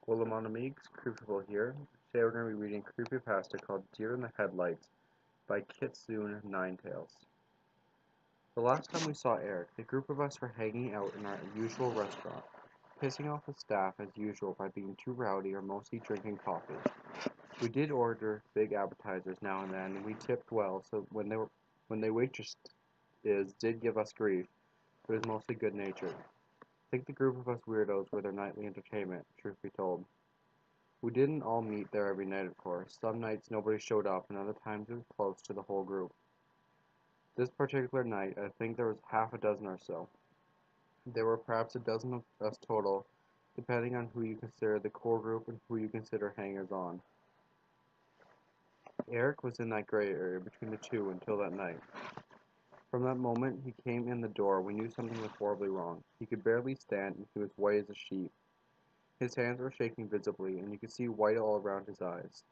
Hola mon amigos, Crucible here. Today we're going to be reading a creepypasta called Deer in the Headlights by Kitsune9tails. The last time we saw Eric, the group of us were hanging out in our usual restaurant, pissing off the staff as usual by being too rowdy or mostly drinking coffee. We did order big appetizers now and then, and we tipped well, so when the waitress did give us grief, it was mostly good natured. I think the group of us weirdos were their nightly entertainment, truth be told. We didn't all meet there every night, of course. Some nights nobody showed up, and other times it was close to the whole group. This particular night, I think there was half a dozen or so. There were perhaps a dozen of us total, depending on who you consider the core group and who you consider hangers-on. Eric was in that gray area between the two until that night. From that moment he came in the door, we knew something was horribly wrong. He could barely stand, and he was white as a sheet. His hands were shaking visibly, and you could see white all around his eyes.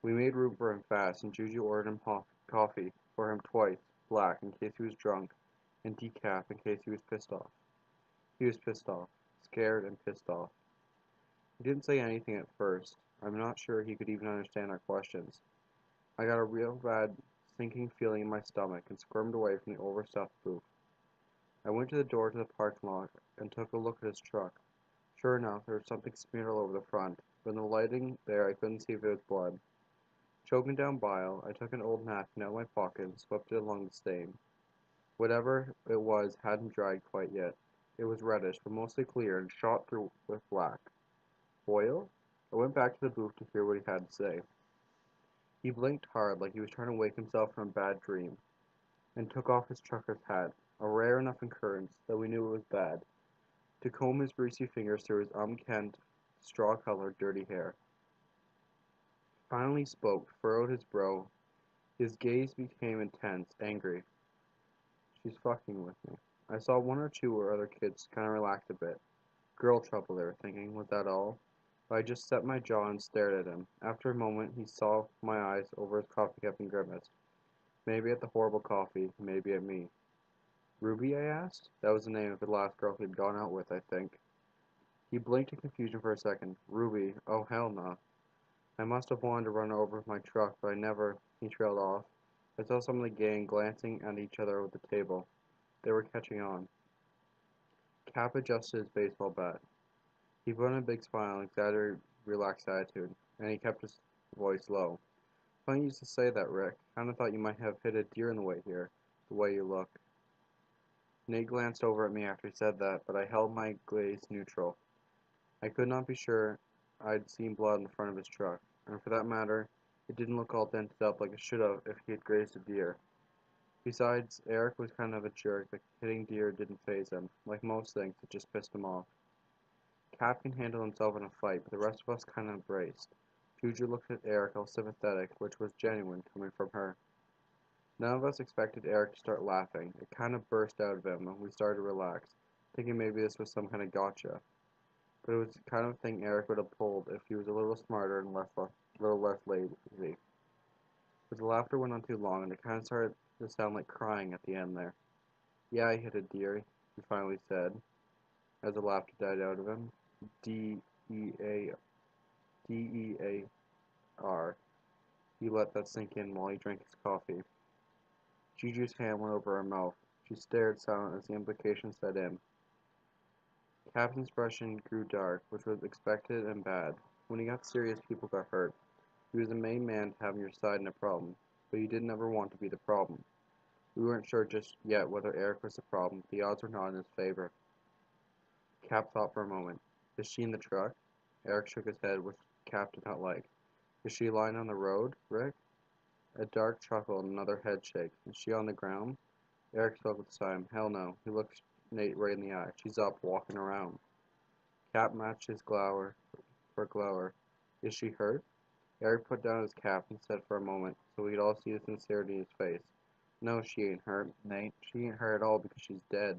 We made room for him fast, and Juju ordered him coffee for him twice, black in case he was drunk, and decaf in case he was pissed off. He was pissed off, scared and pissed off. He didn't say anything at first. I'm not sure he could even understand our questions. I got a real bad sinking feeling in my stomach and squirmed away from the overstuffed booth. I went to the door to the parking lot and took a look at his truck. Sure enough, there was something smeared all over the front, but in the lighting there I couldn't see if it was blood. Choking down bile, I took an old napkin out of my pocket and swept it along the stain. Whatever it was hadn't dried quite yet. It was reddish, but mostly clear, and shot through with black. Oil? I went back to the booth to hear what he had to say. He blinked hard, like he was trying to wake himself from a bad dream, and took off his trucker's hat, a rare enough occurrence that we knew it was bad, to comb his greasy fingers through his unkempt, straw-colored, dirty hair. Finally spoke, furrowed his brow. His gaze became intense, angry. She's fucking with me. I saw one or two other kids kind of relax a bit. Girl trouble, they were thinking. Was that all? But I just set my jaw and stared at him. After a moment, he saw my eyes over his coffee cup and grimaced. Maybe at the horrible coffee, maybe at me. Ruby, I asked? That was the name of the last girl he'd gone out with, I think. He blinked in confusion for a second. Ruby? Oh, hell no. I must have wanted to run over with my truck, but I never. He trailed off. I saw some of the gang glancing at each other over the table. They were catching on. Cap adjusted his baseball bat. He put on a big smile and exaggerated relaxed attitude, and he kept his voice low. Funny you used to say that, Rick. Kinda thought you might have hit a deer on the way here, the way you look. Nate glanced over at me after he said that, but I held my gaze neutral. I could not be sure I'd seen blood in the front of his truck, and for that matter, it didn't look all dented up like it should have if he had grazed a deer. Besides, Eric was kind of a jerk that hitting deer didn't faze him. Like most things, it just pissed him off. Cap can handle himself in a fight, but the rest of us kind of braced. Juju looked at Eric all sympathetic, which was genuine coming from her. None of us expected Eric to start laughing. It kind of burst out of him, and we started to relax, thinking maybe this was some kind of gotcha. But it was the kind of thing Eric would have pulled if he was a little smarter and little less lazy. But the laughter went on too long, and it kind of started to sound like crying at the end there. Yeah, I hit a deer, he finally said, as the laughter died out of him. D-E-A, D-E-A-R. He let that sink in while he drank his coffee. Juju's hand went over her mouth. She stared silent as the implication set in. Cap's expression grew dark, which was expected and bad. When he got serious, people got hurt. He was the main man to have on your side in a problem, but you didn't ever want to be the problem. We weren't sure just yet whether Eric was the problem. The odds were not in his favor. Cap thought for a moment. Is she in the truck? Eric shook his head, which Cap did not like. Is she lying on the road, Rick? A dark chuckle and another head shake. Is she on the ground? Eric spoke with a sigh. Hell no. He looked Nate right in the eye. She's up, walking around. Cap matched his glower for glower. Is she hurt? Eric put down his cap and said for a moment, so we'd all see the sincerity in his face. No, she ain't hurt, Nate. She ain't hurt at all because she's dead.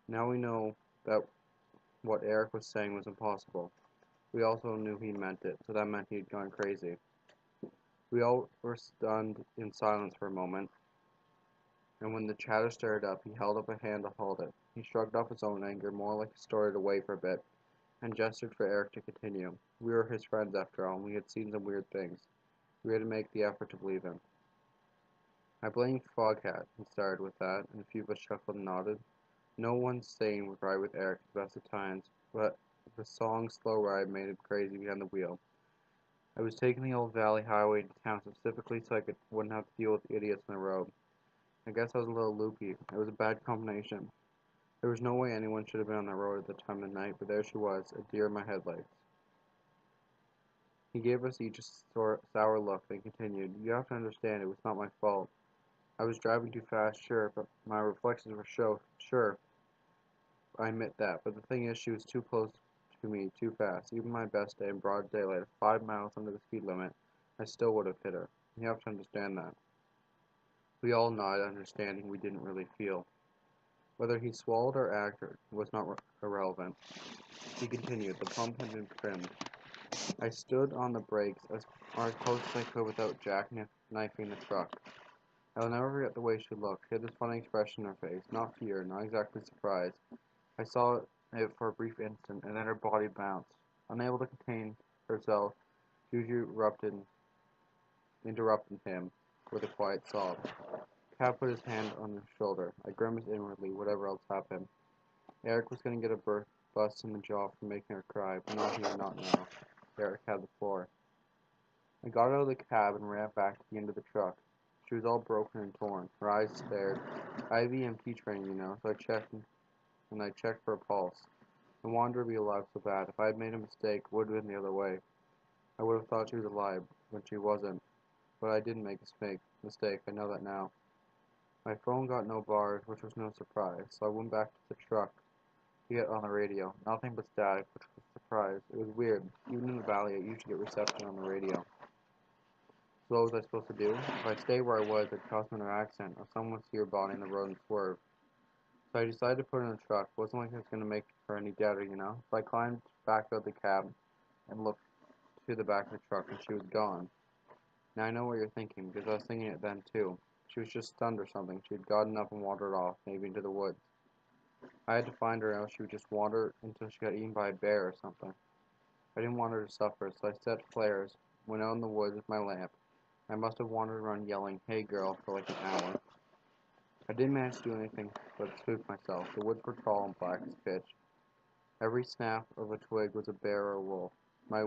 Now we know that what Eric was saying was impossible. We also knew he meant it, so that meant he had gone crazy. We all were stunned in silence for a moment, and when the chatter stirred up, he held up a hand to hold it. He shrugged off his own anger, more like a story to wait for a bit. and gestured for Eric to continue. We were his friends after all, and we had seen some weird things. We had to make the effort to believe him. I blamed Foghat, he started with that, and a few of us chuckled and nodded. No one sane would ride with Eric at the best of times, but the song's slow ride made him crazy behind the wheel. I was taking the old valley highway to town specifically so wouldn't have to deal with idiots on the road. I guess I was a little loopy. It was a bad combination. There was no way anyone should have been on the road at the time of night, but there she was, a deer in my headlights. He gave us each a sour look, then continued, "You have to understand, it was not my fault. I was driving too fast, sure, but my reflexes were sure, I admit that, but the thing is, she was too close to me, too fast. Even my best day in broad daylight, 5 miles under the speed limit, I still would have hit her. You have to understand that." We all nodded, understanding we didn't really feel. Whether he swallowed or acted was not irrelevant. He continued. The pump had been trimmed. I stood on the brakes as close as I could without jackknifing the truck. I will never forget the way she looked. She had this funny expression in her face, not fear, not exactly surprise. I saw it for a brief instant, and then her body bounced. Unable to contain herself, Juju interrupted him with a quiet sob. Cat put his hand on his shoulder. I grimaced inwardly, whatever else happened. Eric was going to get a bust in the jaw for making her cry, but not here, not now. Eric had the floor. I got out of the cab and ran back to the end of the truck. She was all broken and torn. Her eyes stared. IVMT training, you know, so I checked for a pulse. I wanted her to be alive so bad. If I had made a mistake, it would have been the other way. I would have thought she was alive when she wasn't. But I didn't make a mistake. I know that now. My phone got no bars, which was no surprise, so I went back to the truck to get on the radio. Nothing but static, which was a surprise. It was weird. Even in the valley, I usually get reception on the radio. So what was I supposed to do? If I stayed where I was, I'd cause another accident, or someone would see her body in the road and swerve. So I decided to put her in the truck. It wasn't like I was going to make her any deader, you know? So I climbed back out of the cab and looked to the back of the truck, and she was gone. Now I know what you're thinking, because I was thinking it then too. She was just stunned or something. She had gotten up and wandered off, maybe into the woods. I had to find her, else she would just wander until she got eaten by a bear or something. I didn't want her to suffer, so I set flares, went out in the woods with my lamp. I must have wandered around yelling, "Hey girl," for like an hour. I didn't manage to do anything but spook myself. The woods were tall and black as pitch. Every snap of a twig was a bear or a wolf. My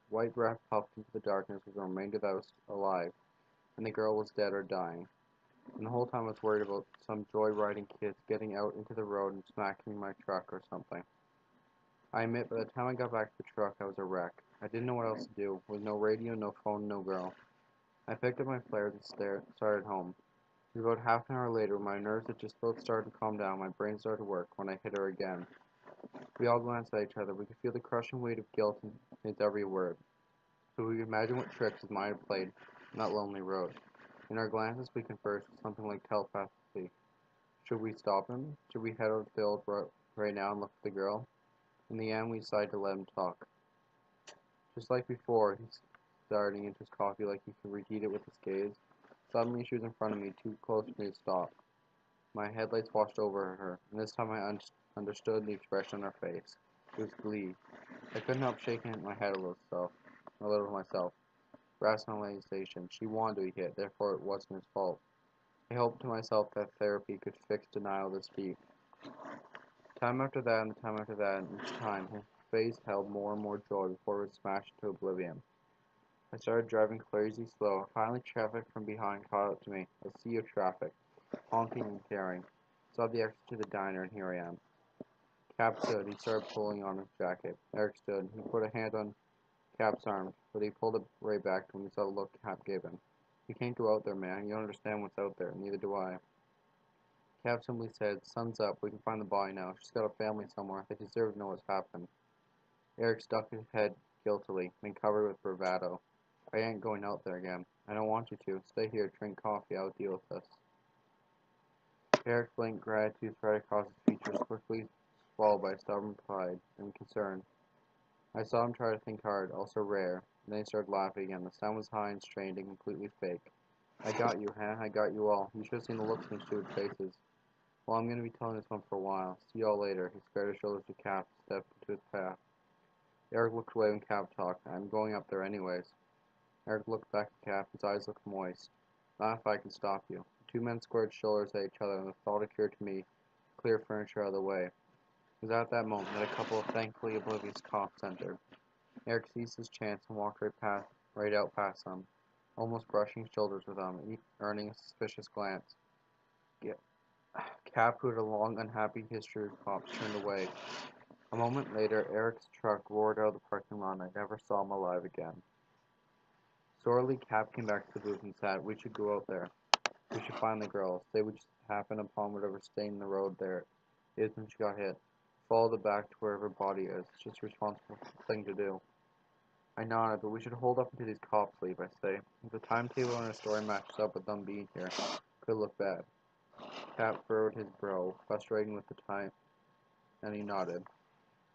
white breath puffed into the darkness with the remainder that was alive, and the girl was dead or dying. And the whole time I was worried about some joyriding kids getting out into the road and smacking my truck or something. I admit, by the time I got back to the truck, I was a wreck. I didn't know what else to do. With no radio, no phone, no girl. I picked up my flares and started home. It was about half an hour later, when my nerves had just both started to calm down, my brain started to work, when I hit her again. We all glanced at each other. We could feel the crushing weight of guilt in his every word. So we could imagine what tricks his mind had played on that lonely road. In our glances, we conversed with something like telepathy. Should we stop him? Should we head out to the old road right now and look for the girl? In the end, we decided to let him talk. Just like before, he starting into his coffee like he could reheat it with his gaze. Suddenly, she was in front of me, too close for me to stop. My headlights washed over her, and this time I understood the expression on her face. It was glee. I couldn't help shaking my head a little to myself. Rationalization. She wanted to be hit, therefore it wasn't his fault. I hoped to myself that therapy could fix denial this deep. Time after that and time after that, and each time his face held more and more joy before it was smashed into oblivion. I started driving crazy slow. Finally, traffic from behind caught up to me. A sea of traffic, honking and tearing. Saw the exit to the diner, and here I am. Cap stood. He started pulling on his jacket. Eric stood. He put a hand on Cap's arm, but he pulled it right back when he saw the look Cap gave him. "You can't go out there, man. You don't understand what's out there. Neither do I." Cap simply said, "Sun's up. We can find the body now. She's got a family somewhere. They deserve to know what's happened." Eric stuck his head guiltily, then covered with bravado. "I ain't going out there again. I don't want you to. Stay here, drink coffee. I'll deal with this." Eric blinked, gratitude spread across his features, quickly swallowed by stubborn pride and concern. I saw him try to think hard, also rare, and then he started laughing again. The sound was high and strained and completely fake. "I got you, huh? I got you all. You should have seen the looks in the stupid faces. Well, I'm going to be telling this one for a while. See you all later." He squared his shoulders to Cap and stepped into his path. Eric looked away when Cap talked. I'm going up there anyways. Eric looked back at Cap. His eyes looked moist. Not if I can stop you. The two men squared shoulders at each other, and the thought occurred to me to clear furniture out of the way. It was at that moment that a couple of thankfully oblivious cops entered. Eric seized his chance and walked right out past them, almost brushing shoulders with them, each earning a suspicious glance. Cap, who had a long, unhappy history with cops, turned away. A moment later, Eric's truck roared out of the parking lot, and I never saw him alive again. Sorely, Cap came back to the booth and said, "We should go out there. We should find the girl. Say we just happened upon whatever stain in the road there is when she got hit. Follow it back to wherever her body is. It's just a responsible thing to do." I nodded, "But we should hold up until these cops leave," I say. If the timetable on our story matches up with them being here, it could look bad. Cap furrowed his brow, frustrating with the time, and he nodded.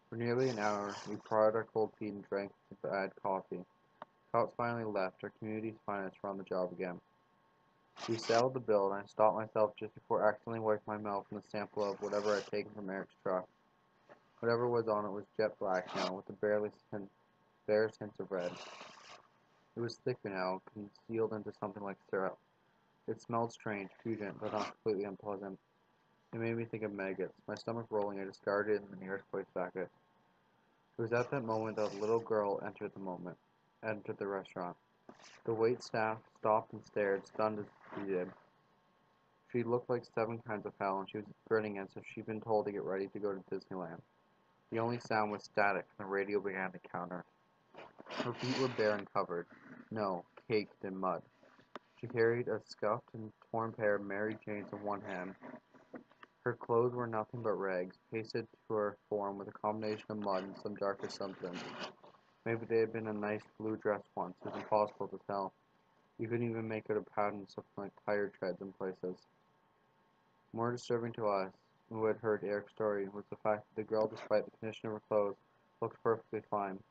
For nearly an hour, we pried our cold feet and drank the bad coffee. Cops finally left. Our community's finest were on the job again. We settled the bill, and I stopped myself just before accidentally wiping my mouth on the sample of whatever I'd taken from Eric's truck. Whatever was on it was jet black now, with the barest hints of red. It was thicker now, concealed into something like syrup. It smelled strange, pungent, but not completely unpleasant. It made me think of maggots. My stomach rolling, I discarded it in the nearest wastebasket. It was at that moment that a little girl entered the restaurant. The wait staff stopped and stared, stunned as she did. She looked like 7 kinds of hell, and she was grinning as if she'd been told to get ready to go to Disneyland. The only sound was static when the radio began to counter. Her feet were bare and covered. No, caked in mud. She carried a scuffed and torn pair of Mary Janes in one hand. Her clothes were nothing but rags, pasted to her form with a combination of mud and some darker substance. Maybe they had been a nice blue dress once. It was impossible to tell. You couldn't even make out a pattern of something like tire treads in places. More disturbing to us, who had heard Eric's story, was the fact that the girl, despite the condition of her clothes, looked perfectly fine.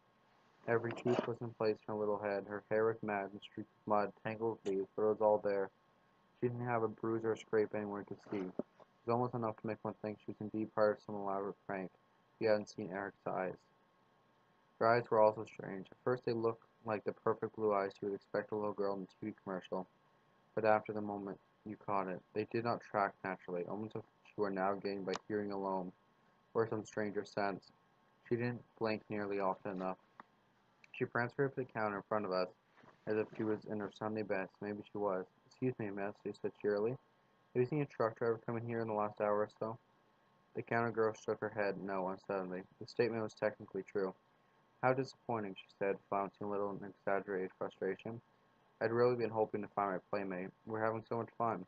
Every tooth was in place in her little head. Her hair was matted and streaked with mud, tangled with leaves, but it was all there. She didn't have a bruise or a scrape anywhere to see. It was almost enough to make one think she was indeed part of some elaborate prank. He hadn't seen Eric's eyes. Her eyes were also strange. At first they looked like the perfect blue eyes you would expect a little girl in a TV commercial, but after the moment you caught it, they did not track naturally, almost as if she were now gained by hearing alone, or some stranger sense. She didn't blink nearly often enough. She pranced right up to the counter in front of us, as if she was in her Sunday best. Maybe she was. "Excuse me, miss," she said cheerily. "Have you seen a truck driver come in here in the last hour or so?" The counter girl shook her head no unsteadily. The statement was technically true. "How disappointing," she said, flouncing a little in exaggerated frustration. "I'd really been hoping to find my playmate. We're having so much fun."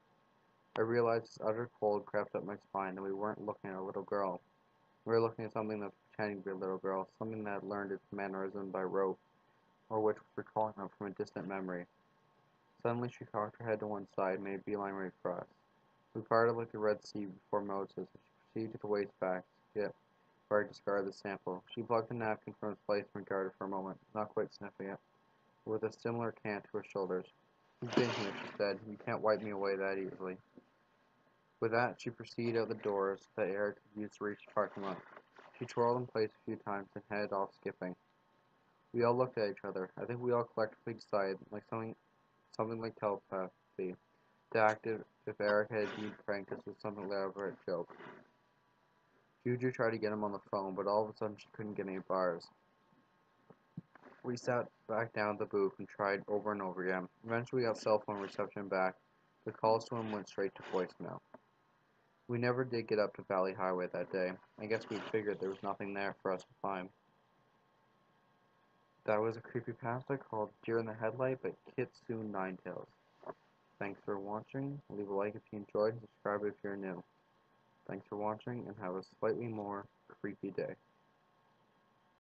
I realized this utter cold crept up my spine, and we weren't looking at a little girl. We were looking at something that was pretending to be a little girl, something that had learned its mannerism by rote, or which was recalling them from a distant memory. Suddenly she cocked her head to one side and made a beeline right for us. We parted like the Red Sea before Moses, and she proceeded to the wastebasket where I discarded the sample. She plucked a napkin from its place and regarded for a moment, not quite sniffing it, but with a similar cant to her shoulders. "You've been here," she said. "You can't wipe me away that easily." With that, she proceeded out the doors that Eric could use to reach the parking lot. She twirled in place a few times and headed off skipping. We all looked at each other. I think we all collectively decided, like something like telepathy, to act if Eric had indeed pranked us with some elaborate joke. Juju tried to get him on the phone, but all of a sudden she couldn't get any bars. We sat back down at the booth and tried over and over again. Eventually we got cell phone reception back. The calls to him went straight to voicemail. We never did get up to Valley Highway that day. I guess we figured there was nothing there for us to find. That was a creepypasta called Deer in the Headlight by Kitsune9tails. Thanks for watching. Leave a like if you enjoyed and subscribe if you're new. Thanks for watching and have a slightly more creepy day.